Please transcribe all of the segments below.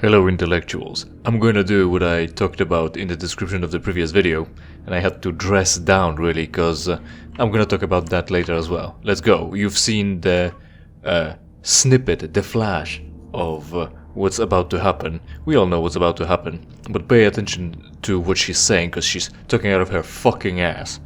Hello intellectuals, I'm gonna do what I talked about in the description of the previous video, and I had to dress down really, cause I'm gonna talk about that later as well. Let's go. You've seen the snippet, the flash of what's about to happen. We all know what's about to happen, but pay attention to what she's saying, cause she's talking out of her fucking ass.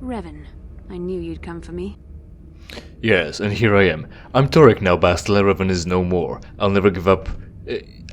Revan, I knew you'd come for me. Yes, and here I am. I'm Torek now, Bastila. Revan is no more. I'll never give up.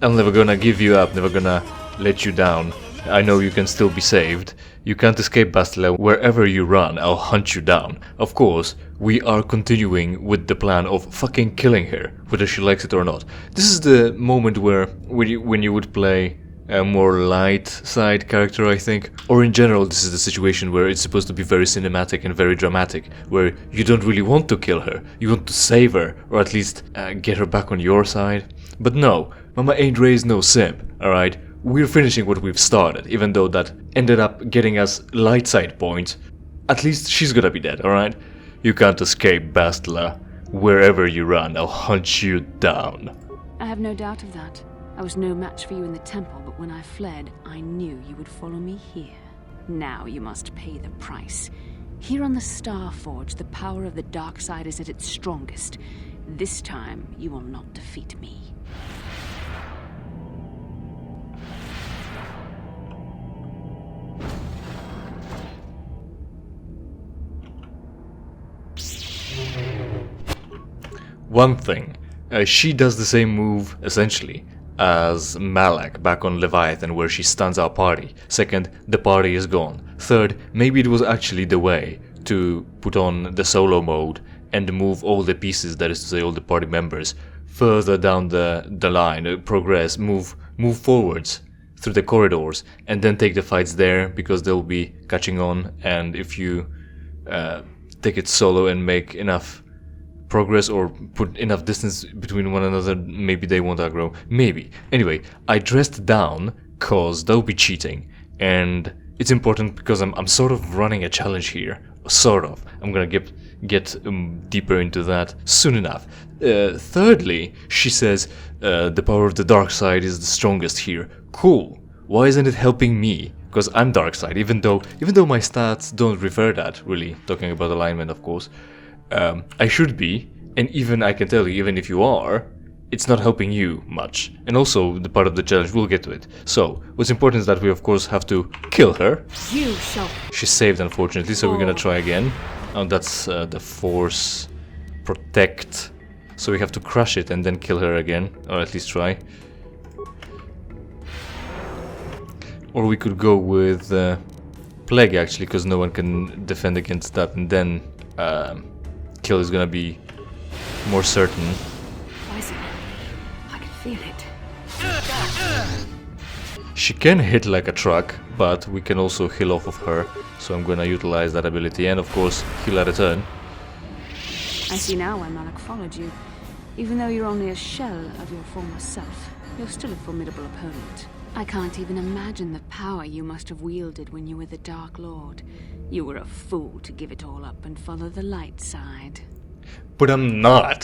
I'm never gonna give you up, never gonna let you down. I know you can still be saved. You can't escape, Bastila. Wherever you run, I'll hunt you down. Of course, we are continuing with the plan of fucking killing her, whether she likes it or not. This is the moment where when you would play a more light side character, I think. Or in general, this is the situation where it's supposed to be very cinematic and very dramatic, where you don't really want to kill her, you want to save her, or at least get her back on your side. But no, Mama ain't raised no simp, alright? We're finishing what we've started, even though that ended up getting us light side points. At least she's gonna be dead, alright? You can't escape, Bastila. Wherever you run, I'll hunt you down. I have no doubt of that. I was no match for you in the temple, but when I fled, I knew you would follow me here. Now you must pay the price. Here on the Starforge, the power of the dark side is at its strongest. This time, you will not defeat me. One thing, she does the same move, essentially, as Malak back on Leviathan, where she stuns our party. Second, the party is gone. Third, maybe it was actually the way to put on the solo mode and move all the pieces, that is to say all the party members, further down the line, progress, move forwards through the corridors, and then take the fights there, because they'll be catching on, and if you take it solo and make enough progress or put enough distance between one another, maybe they won't aggro. Maybe. Anyway, I dressed down cause that would be cheating, and it's important because I'm sort of running a challenge here. Sort of. I'm gonna get deeper into that soon enough. Thirdly, she says the power of the dark side is the strongest here. Cool. Why isn't it helping me? Because I'm dark side, even though my stats don't refer that, really, talking about alignment, of course. I should be, and even I can tell you, even if you are, it's not helping you much. And also, the part of the challenge, we'll get to it. So, what's important is that we of course have to kill her. You shall. She's saved, unfortunately, so we're gonna try again. Oh, that's the force protect. So we have to crush it and then kill her again, or at least try. Or we could go with plague, actually, because no one can defend against that, and then kill is gonna be more certain. Poison. I can feel it. She can hit like a truck, but we can also heal off of her, so I'm gonna utilize that ability and of course heal at a turn. I see now why Malak followed you. Even though you're only a shell of your former self, you're still a formidable opponent. I can't even imagine the power you must have wielded when you were the Dark Lord. You were a fool to give it all up and follow the light side. But I'm not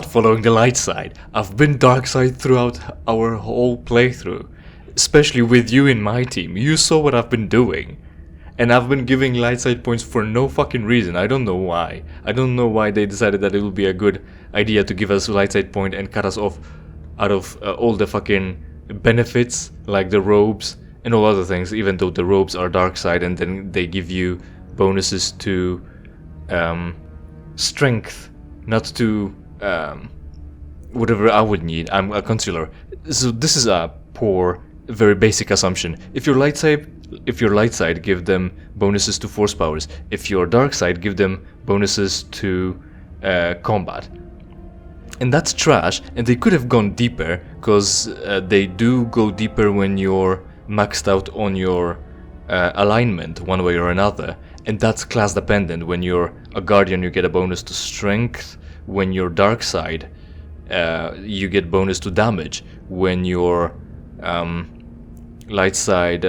following the light side. I've been dark side throughout our whole playthrough. Especially with you in my team. You saw what I've been doing. And I've been giving light side points for no fucking reason. I don't know why. I don't know why they decided that it would be a good idea to give us a light side point and cut us off out of all the fucking benefits, like the robes and all other things, even though the robes are dark side, and then they give you bonuses to strength, not to whatever I would need. I'm a consular, so this is a poor, very basic assumption. If you're light side, give them bonuses to force powers. If you're dark side, give them bonuses to combat. And that's trash, and they could have gone deeper, because they do go deeper when you're maxed out on your alignment one way or another, and that's class dependent. When you're a guardian, you get a bonus to strength. When you're dark side, you get bonus to damage. When you're light side,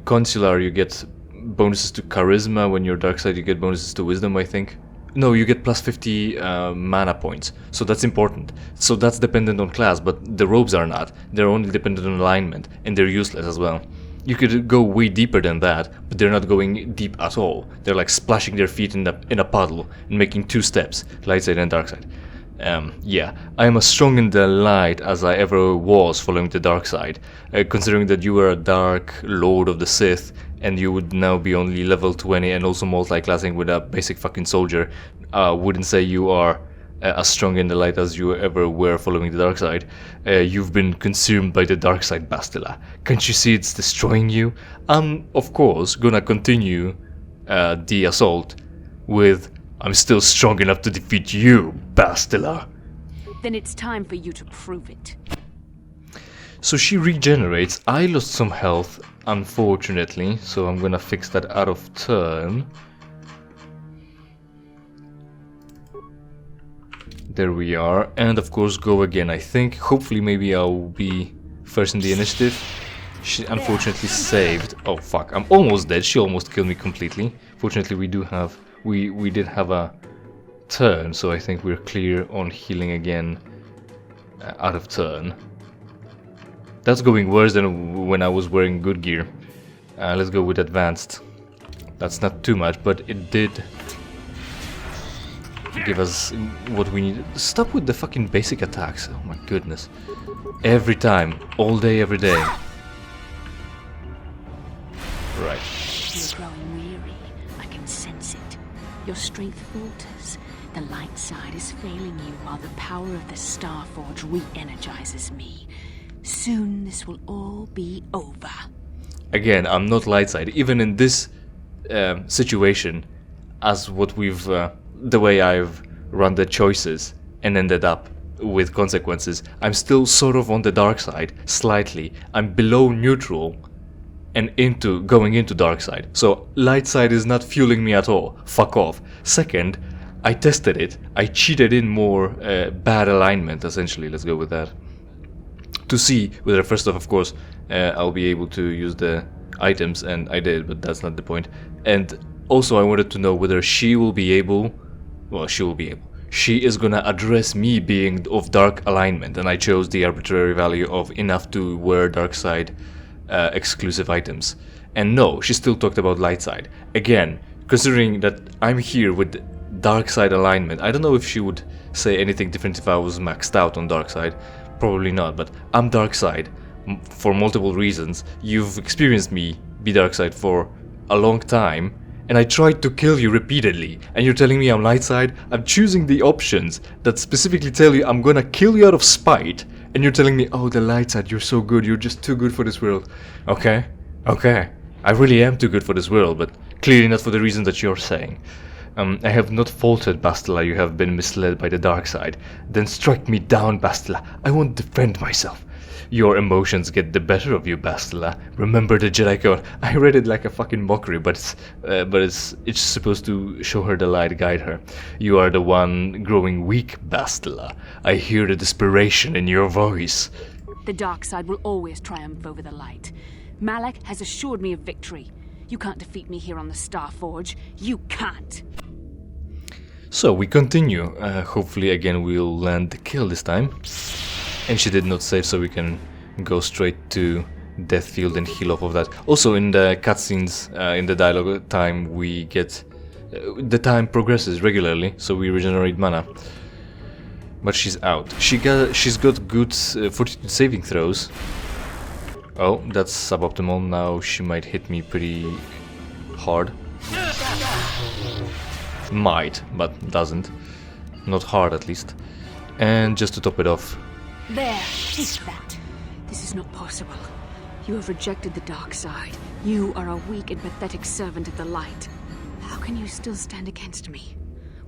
consular, you get bonuses to charisma. When you're dark side, you get bonuses to wisdom, I think. No, you get plus 50 mana points, so that's important. So that's dependent on class, but the robes are not. They're only dependent on alignment, and they're useless as well. You could go way deeper than that, but they're not going deep at all. They're like splashing their feet in a puddle and making 2 steps, light side and dark side. Yeah, I am as strong in the light as I ever was following the dark side, considering that you were a dark lord of the Sith, and you would now be only level 20 and also multi-classing with a basic fucking soldier. Wouldn't say you are as strong in the light as you ever were following the dark side. You've been consumed by the dark side, Bastila. Can't you see it's destroying you? I'm, of course, gonna continue the assault with, I'm still strong enough to defeat you, Bastila. Then it's time for you to prove it. So she regenerates. I lost some health, unfortunately, so I'm gonna fix that out of turn. There we are, and of course go again, I think. Hopefully maybe I'll be first in the initiative. She unfortunately saved. Oh fuck, I'm almost dead. She almost killed me completely. Fortunately we did have a turn, so I think we're clear on healing again out of turn. That's going worse than when I was wearing good gear. Let's go with advanced. That's not too much, but it did give us what we need. Stop with the fucking basic attacks. Oh my goodness. Every time. All day, every day. Right. You're growing weary. I can sense it. Your strength falters. The light side is failing you while the power of the Starforge re-energizes me. Soon this will all be over. Again, I'm not light side. Even in this situation, as what we've... the way I've run the choices and ended up with consequences, I'm still sort of on the dark side, slightly. I'm below neutral and going into dark side. So light side is not fueling me at all. Fuck off. Second, I tested it. I cheated in more bad alignment, essentially. Let's go with that. To see whether, first off, of course, I'll be able to use the items, and I did, but that's not the point. And also I wanted to know whether she will be able... Well, she will be able. She is gonna address me being of dark alignment, and I chose the arbitrary value of enough to wear dark side exclusive items. And no, she still talked about light side. Again, considering that I'm here with dark side alignment, I don't know if she would say anything different if I was maxed out on dark side. Probably not, but I'm dark side for multiple reasons. You've experienced me be dark side for a long time, and I tried to kill you repeatedly, and you're telling me I'm light side? I'm choosing the options that specifically tell you I'm gonna kill you out of spite, and you're telling me, oh, the light side, you're so good, you're just too good for this world. Okay, I really am too good for this world, but clearly not for the reason that you're saying. I have not faltered, Bastila. You have been misled by the dark side. Then strike me down, Bastila. I won't defend myself. Your emotions get the better of you, Bastila. Remember the Jedi Code. I read it like a fucking mockery, but it's supposed to show her the light, guide her. You are the one growing weak, Bastila. I hear the desperation in your voice. The dark side will always triumph over the light. Malak has assured me of victory. You can't defeat me here on the Starforge. You can't. So we continue. Hopefully again we'll land the kill this time. And she did not save, so we can go straight to Death Field and heal off of that. Also in the cutscenes, in the dialogue time, we get... the time progresses regularly, so we regenerate mana. But she's out. She's got good fortitude saving throws. Oh, that's suboptimal. Now she might hit me pretty hard. Might, but doesn't. Not hard, at least. And just to top it off... There, take that. This is not possible. You have rejected the dark side. You are a weak and pathetic servant of the light. How can you still stand against me?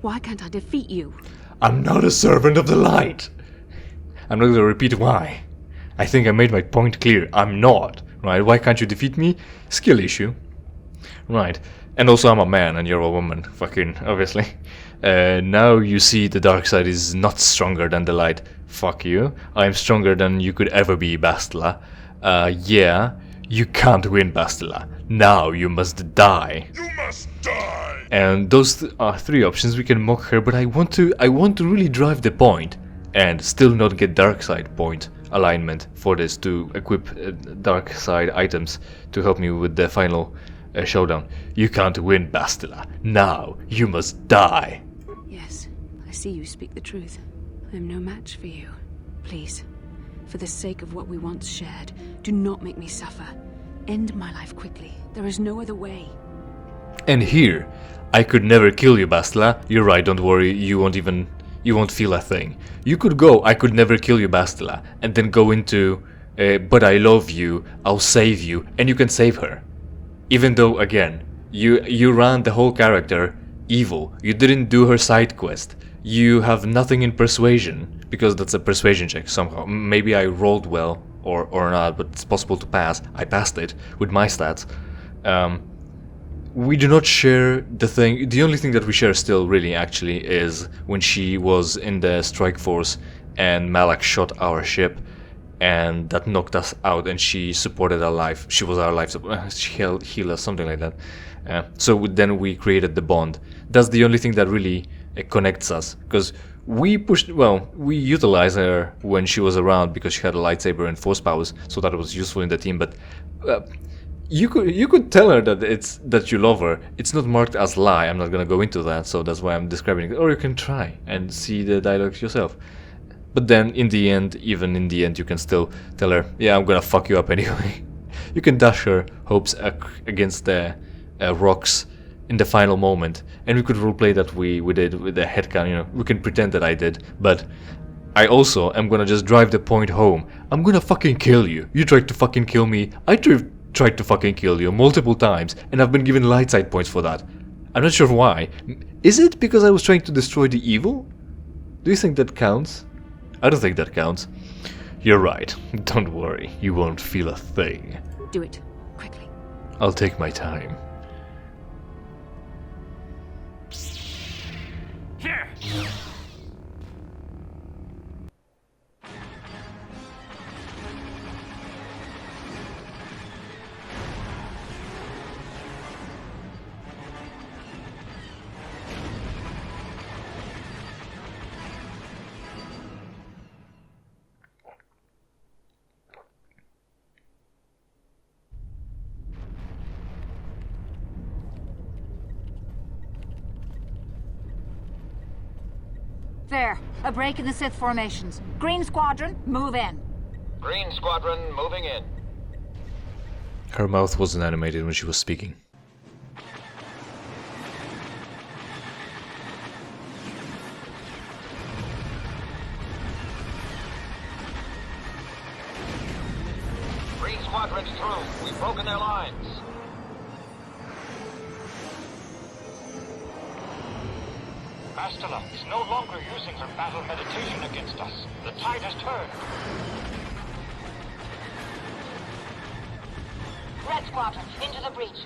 Why can't I defeat you? I'm not a servant of the light! I'm not going to repeat why. I think I made my point clear. I'm not. Right? Why can't you defeat me? Skill issue. Right. And also I'm a man and you're a woman. Fucking, obviously. Now you see the dark side is not stronger than the light. Fuck you. I'm stronger than you could ever be, Bastila. Yeah, You can't win, Bastila. Now you must die. You must die! And those are three options. We can mock her, but I want to really drive the point and still not get dark side point alignment for this to equip dark side items to help me with the final showdown. You can't win, Bastila. Now you must die. Yes, I see you speak the truth. I am no match for you. Please, for the sake of what we once shared, do not make me suffer. End my life quickly. There is no other way. And here, I could never kill you, Bastila. You're right, don't worry, you won't feel a thing. You could go, I could never kill you, Bastila, and then go into, but I love you, I'll save you, and you can save her. Even though, again, you ran the whole character evil. You didn't do her side quest. You have nothing in persuasion, because that's a persuasion check somehow. Maybe I rolled well, or not, but it's possible to pass. I passed it with my stats. We do not share the thing. The only thing that we share still, really, actually, is when she was in the strike force and Malak shot our ship, and that knocked us out, and she supported our life. She was our life support. She healed us, something like that. So then we created the bond. That's the only thing that really connects us, because we utilized her when she was around because she had a lightsaber and force powers, so that was useful in the team. But you could tell her that you love her. It's not marked as lie. I'm not gonna go into that, so that's why I'm describing it. Or you can try and see the dialogues yourself. But then in the end, even in the end, you can still tell her, yeah, I'm gonna fuck you up anyway. You can dash her hopes against the rocks in the final moment, and we could roleplay that we did with the headcan. You know, we can pretend that I did, but I also am gonna just drive the point home. I'm gonna fucking kill you. You tried to fucking kill me. I tried to fucking kill you multiple times, and I've been given light side points for that. I'm not sure why. Is it because I was trying to destroy the evil? Do you think that counts? I don't think that counts. You're right. Don't worry. You won't feel a thing. Do it, quickly. I'll take my time. Here! There, a break in the Sith formations. Green Squadron, move in. Green Squadron moving in. Her mouth wasn't animated when she was speaking. Green Squadron's through. We've broken their lines. Bastila is no longer using her battle meditation against us. The tide has turned. Red Squadron, into the breach.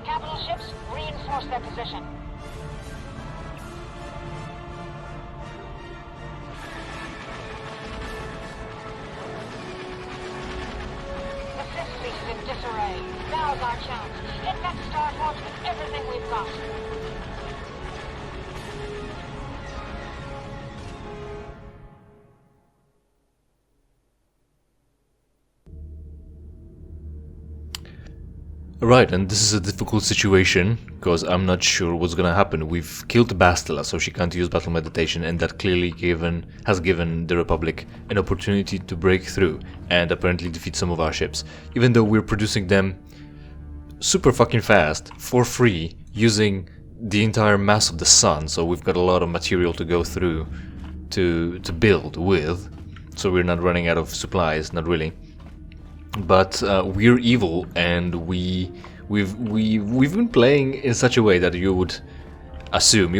Capital ships, reinforce their position. Disarray. Now's our chance. Infect Starforge with everything we've got. Right, and this is a difficult situation, because I'm not sure what's gonna happen. We've killed Bastila, so she can't use battle meditation, and that clearly has given the Republic an opportunity to break through and apparently defeat some of our ships. Even though we're producing them super fucking fast, for free, using the entire mass of the sun, so we've got a lot of material to go through to build with, so we're not running out of supplies, not really. But we're evil, and we've been playing in such a way that you would assume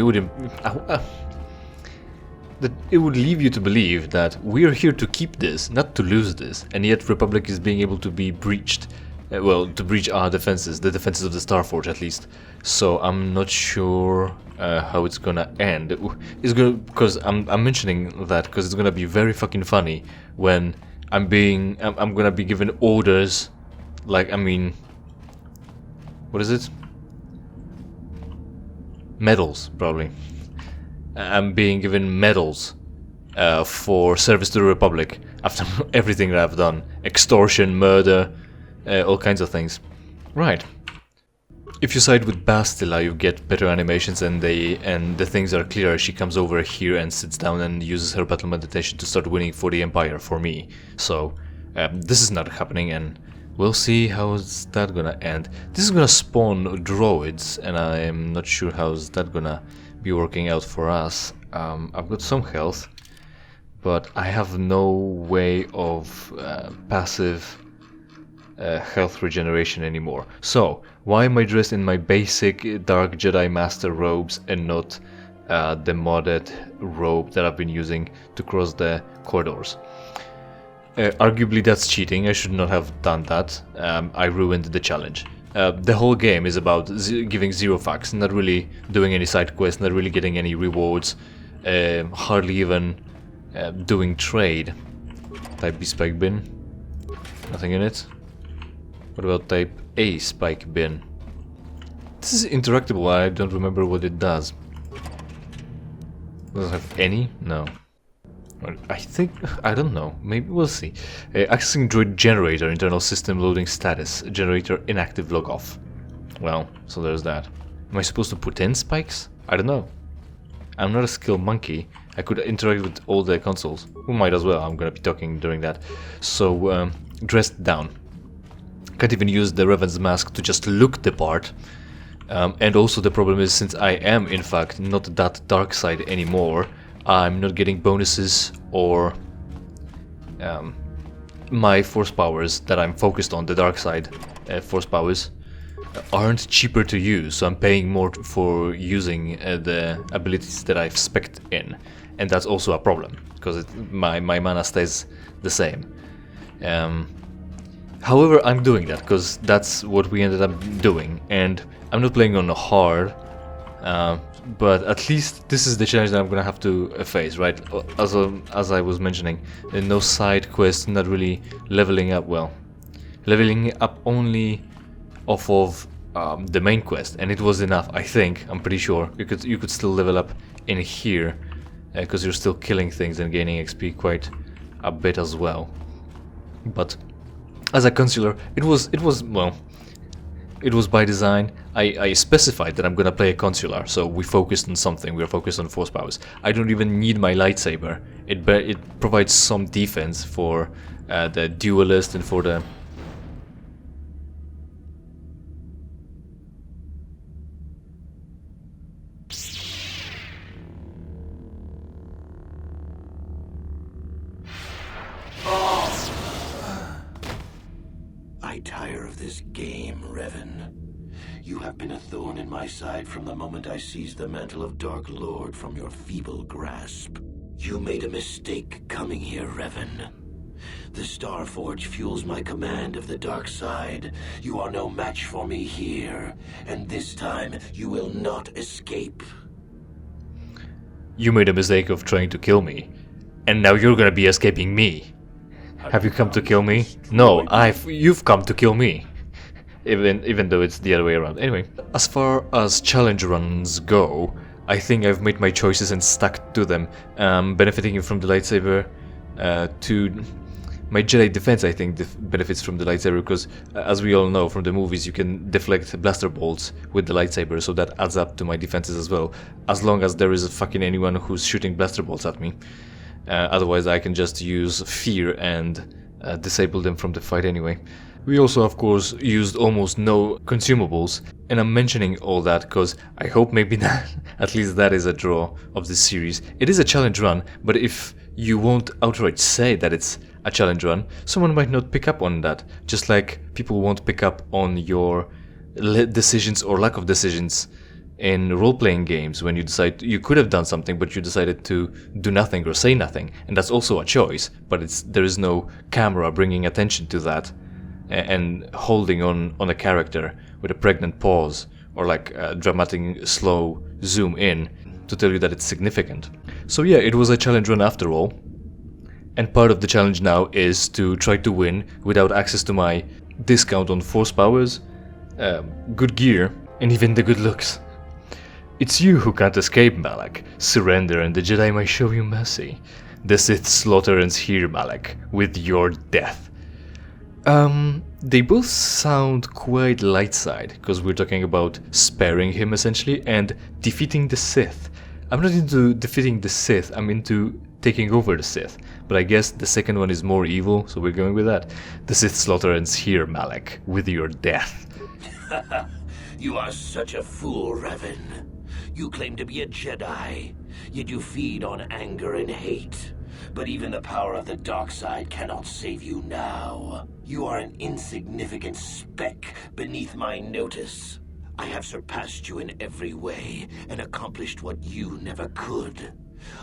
that it would leave you to believe that we're here to keep this, not to lose this, and yet Republic is being able to be breached well, to breach our defenses, the defenses of the Starforge at least. So I'm not sure how it's gonna end. It's gonna, because I'm mentioning that because it's gonna be very fucking funny when I'm gonna be given orders, like, I mean, what is it? Medals, probably. I'm being given medals for service to the Republic after everything that I've done. Extortion, murder, all kinds of things. Right. If you side with Bastila, you get better animations and the things are clearer. She comes over here and sits down and uses her battle meditation to start winning for the Empire, for me. So, this is not happening, and we'll see how's that gonna end. This is gonna spawn droids, and I'm not sure how's that gonna be working out for us. I've got some health, but I have no way of passive health regeneration anymore. So, why am I dressed in my basic Dark Jedi Master robes and not the modded robe that I've been using to cross the corridors? Arguably that's cheating. I should not have done that. I ruined the challenge. The whole game is about giving zero facts, not really doing any side quests, not really getting any rewards, hardly even doing trade. Type B spike bin. Nothing in it. What about type A spike bin? This is interactable. I don't remember what it does. Does it have any? No. I think, I don't know, maybe we'll see. Accessing droid generator, internal system loading status, generator inactive log off. Well, so there's that. Am I supposed to put in spikes? I don't know. I'm not a skill monkey. I could interact with all the consoles. We might as well, I'm gonna be talking during that. So, dressed down. Can't even use the Revan's mask to just look the part. And also the problem is, since I am in fact not that dark side anymore, I'm not getting bonuses or my force powers that I'm focused on, the dark side force powers, aren't cheaper to use, so I'm paying more for using the abilities that I've spec'd in, and that's also a problem because my mana stays the same. However, I'm doing that because that's what we ended up doing, and I'm not playing on hard. But at least this is the challenge that I'm gonna have to face, right? As I was mentioning, no side quests, not really leveling up. Well, leveling up only off of the main quest, and it was enough. I think, I'm pretty sure you could still level up in here because you're still killing things and gaining XP quite a bit as well. But as a consular, it was well. It was by design. I specified that I'm gonna play a consular, so we focused on something. We are focused on force powers. I don't even need my lightsaber. It provides some defense for the duelist and for the... I tire of this game, Revan. You have been a thorn in my side from the moment I seized the mantle of Dark Lord from your feeble grasp. You made a mistake coming here, Revan. The Starforge fuels my command of the dark side. You are no match for me here, and this time you will not escape. You made a mistake of trying to kill me, and now you're gonna be escaping me. Have you come to kill me? No, you've come to kill me. Even though it's the other way around. Anyway, as far as challenge runs go, I think I've made my choices and stuck to them. Benefiting from the lightsaber to my Jedi defense, I think, benefits from the lightsaber because, as we all know from the movies, you can deflect blaster bolts with the lightsaber, so that adds up to my defenses as well. As long as there is a fucking anyone who's shooting blaster bolts at me. Otherwise, I can just use fear and disable them from the fight anyway. We also, of course, used almost no consumables, and I'm mentioning all that because I hope maybe that, at least that is a draw of this series. It is a challenge run, but if you won't outright say that it's a challenge run, someone might not pick up on that, just like people won't pick up on your decisions or lack of decisions in role-playing games when you decide you could have done something but you decided to do nothing or say nothing, and that's also a choice, but there is no camera bringing attention to that. and holding on a character with a pregnant pause or like a dramatic slow zoom in to tell you that it's significant. So yeah, it was a challenge run after all, and part of the challenge now is to try to win without access to my discount on force powers, good gear, and even the good looks. It's you who can't escape, Malak. Surrender and the Jedi may show you mercy. The Sith slaughter ends here, Malak, with your death. They both sound quite light side, because we're talking about sparing him essentially and defeating the Sith. I'm not into defeating the Sith, I'm into taking over the Sith. But I guess the second one is more evil, so we're going with that. The Sith slaughter ends here, Malak, with your death. You are such a fool, Revan. You claim to be a Jedi, yet you feed on anger and hate. But even the power of the dark side cannot save you now. You are an insignificant speck beneath my notice. I have surpassed you in every way and accomplished what you never could.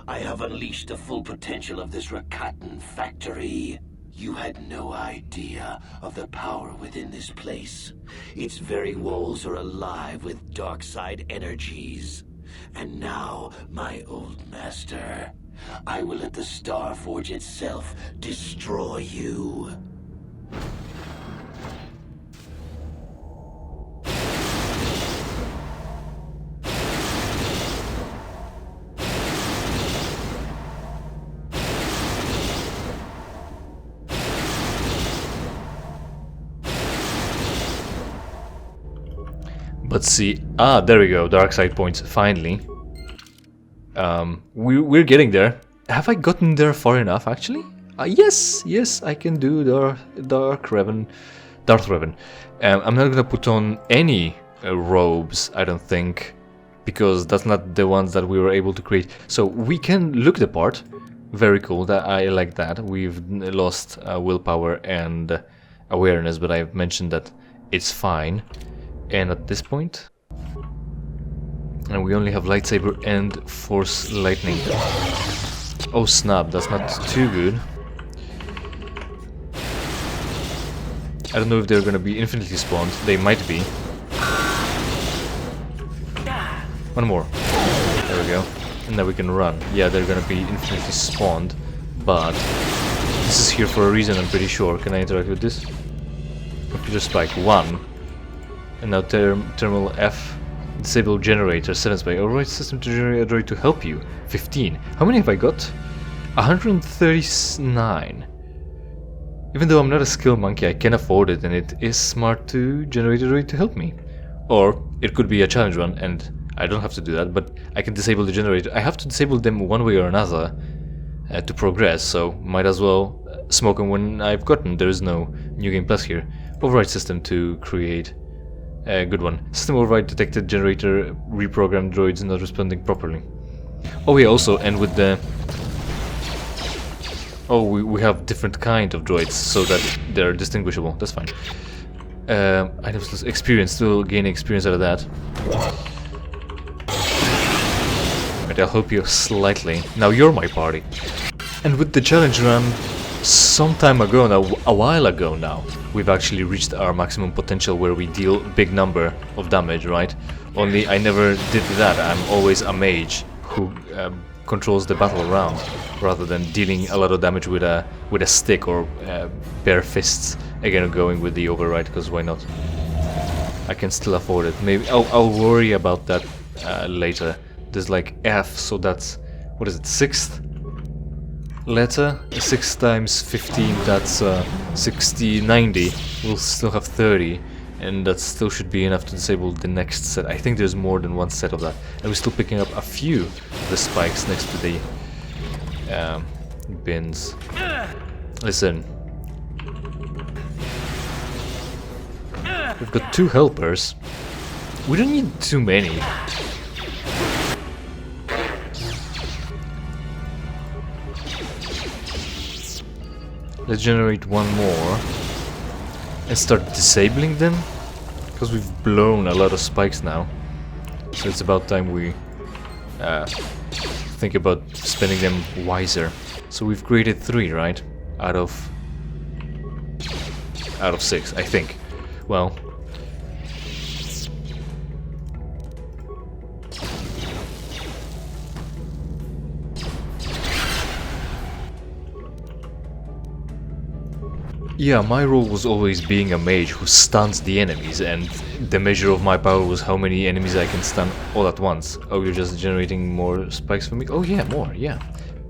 I have unleashed the full potential of this Rakatan factory. You had no idea of the power within this place. Its very walls are alive with dark side energies. And now, my old master, I will let the Starforge itself destroy you. Let's see. Ah, there we go. Dark side points, finally. We're getting there. Have I gotten there far enough, actually? Yes, I can do Darth Revan. I'm not gonna put on any robes, I don't think, because that's not the ones that we were able to create. So we can look the part. Very cool. That I like that. We've lost willpower and awareness, but I've mentioned that it's fine. And at this point, and we only have lightsaber and force lightning. Oh snap, that's not too good. I don't know if they're gonna be infinitely spawned. They might be. One more. There we go. And now we can run. Yeah, they're gonna be infinitely spawned, but this is here for a reason, I'm pretty sure. Can I interact with this? Computer spike 1. And now terminal F, disable generator, 7 spike. Override system to generate a droid to help you, 15. How many have I got? 139. Even though I'm not a skill monkey, I can afford it, and it is smart to generate a droid to help me. Or it could be a challenge run, and I don't have to do that, but I can disable the generator. I have to disable them one way or another to progress, so might as well smoke them when I've gotten. There is no New Game Plus here. Override system to create. Good one. System override detected, generator reprogrammed droids not responding properly. Oh yeah, also, and with the... Oh, we have different kind of droids, so that they're distinguishable. That's fine. Items plus experience, still gaining experience out of that. Right, I'll help you slightly. Now you're my party. And with the challenge run, some time ago now, a while ago now, we've actually reached our maximum potential where we deal big number of damage, right? Only I never did that. I'm always a mage who controls the battle round, rather than dealing a lot of damage with a stick or bare fists. Again, going with the override, because why not? I can still afford it. Maybe I'll worry about that later. There's like F, so that's, what is it, 6th letter? 6 times 15, that's 60, 90. We'll still have 30, and that still should be enough to disable the next set. I think there's more than one set of that, and we're still picking up a few of the spikes next to the bins. Listen, we've got 2 helpers. We don't need too many. Let's generate one more and start disabling them, because we've blown a lot of spikes now. So it's about time we think about spending them wiser. So we've created 3, right? Out of out of 6, I think. Well... Yeah, my role was always being a mage who stuns the enemies, and the measure of my power was how many enemies I can stun all at once. Oh, you're just generating more spikes for me? Oh yeah, more, yeah.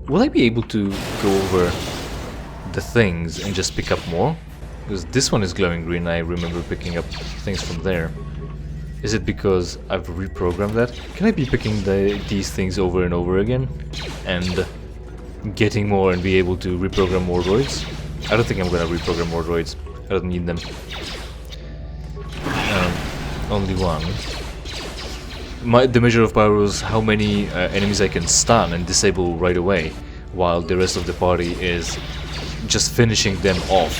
Will I be able to go over the things and just pick up more? Because this one is glowing green, I remember picking up things from there. Is it because I've reprogrammed that? Can I be picking these things over and over again? And getting more and be able to reprogram more droids? I don't think I'm gonna reprogram more droids. I don't need them. Only one. The measure of power was how many enemies I can stun and disable right away, while the rest of the party is just finishing them off,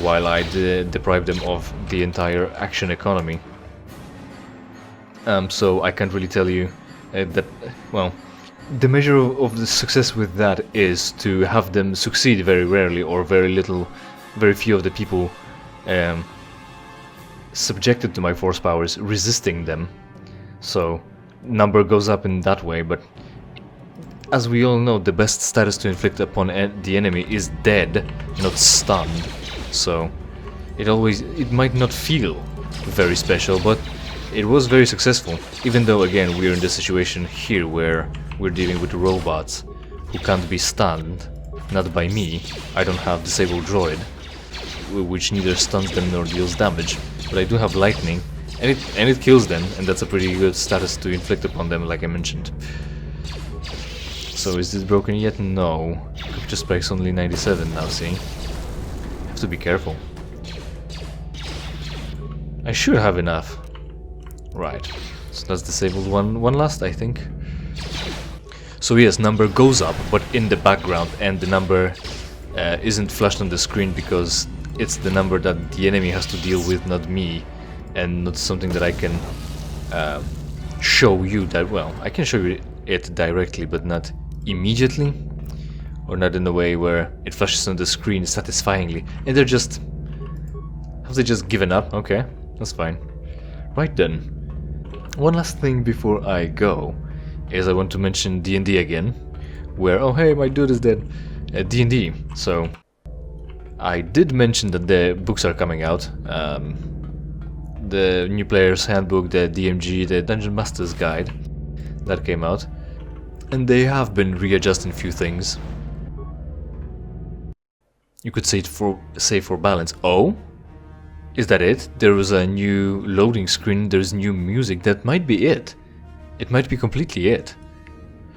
while I deprive them of the entire action economy. So I can't really tell you that, well... The measure of the success with that is to have them succeed very rarely, or very few of the people subjected to my force powers resisting them. So number goes up in that way, but as we all know, the best status to inflict upon the enemy is dead, not stunned. So it might not feel very special, but it was very successful, even though again we're in the situation here where we're dealing with robots who can't be stunned, not by me. I don't have disabled droid, which neither stuns them nor deals damage, but I do have lightning, and it kills them, and that's a pretty good status to inflict upon them, like I mentioned. So is this broken yet? No. Capture spike's only 97 now, see? Have to be careful. I should have enough. Right. So that's disabled one last, I think. So yes, number goes up, but in the background, and the number isn't flashed on the screen because it's the number that the enemy has to deal with, not me, and not something that I can show you that well. I can show you it directly, but not immediately, or not in a way where it flashes on the screen satisfyingly. And they're just... have they just given up? Okay, that's fine. Right then, one last thing before I go is I want to mention D&D again, where, oh hey, my dude is dead, D&D. So, I did mention that the books are coming out, the New Player's Handbook, the DMG, the Dungeon Master's Guide, that came out, and they have been readjusting a few things. You could say it for balance. Oh? Is that it? There was a new loading screen, there's new music, that might be it. It might be completely it.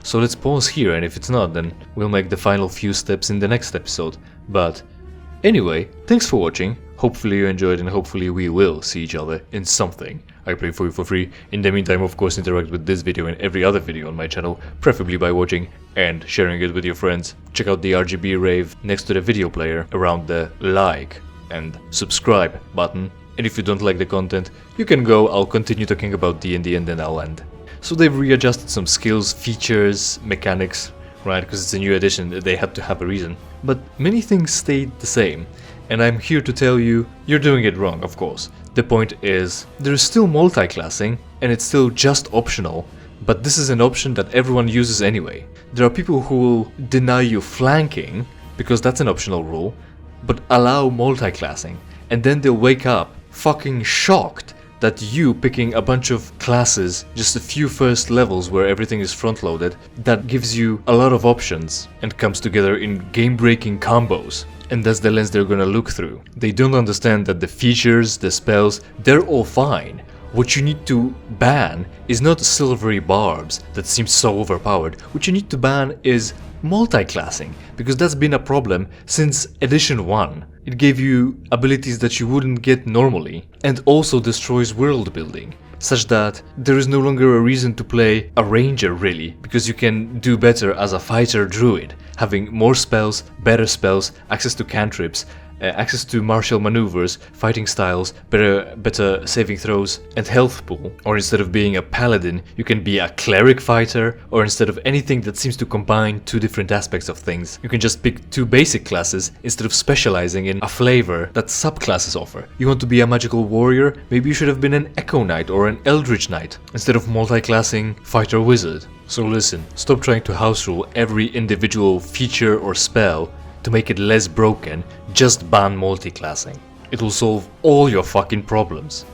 So let's pause here, and if it's not, then we'll make the final few steps in the next episode. But anyway, thanks for watching. Hopefully you enjoyed, and hopefully we will see each other in something I play for you for free. In the meantime, of course, interact with this video and every other video on my channel, preferably by watching and sharing it with your friends. Check out the RGB rave next to the video player around the like and subscribe button. And if you don't like the content, you can go. I'll continue talking about D&D and then I'll end. So they've readjusted some skills, features, mechanics, right, because it's a new edition, they had to have a reason. But many things stayed the same, and I'm here to tell you, you're doing it wrong, of course. The point is, there's still multi-classing, and it's still just optional, but this is an option that everyone uses anyway. There are people who will deny you flanking, because that's an optional rule, but allow multi-classing, and then they'll wake up fucking shocked that you picking a bunch of classes, just a few first levels where everything is front-loaded, that gives you a lot of options and comes together in game-breaking combos. And that's the lens they're gonna look through. They don't understand that the features, the spells, they're all fine. What you need to ban is not silvery barbs that seem so overpowered. What you need to ban is multi-classing, because that's been a problem since Edition 1. It gave you abilities that you wouldn't get normally, and also destroys world building, such that there is no longer a reason to play a ranger really, because you can do better as a fighter druid, having more spells, better spells, access to cantrips, access to martial maneuvers, fighting styles, better saving throws, and health pool. Or instead of being a paladin, you can be a cleric fighter, or instead of anything that seems to combine two different aspects of things, you can just pick two basic classes instead of specializing in a flavor that subclasses offer. You want to be a magical warrior? Maybe you should have been an Echo Knight or an Eldritch Knight, instead of multi-classing fighter wizard. So listen, stop trying to house rule every individual feature or spell to make it less broken, just ban multi-classing. It will solve all your fucking problems.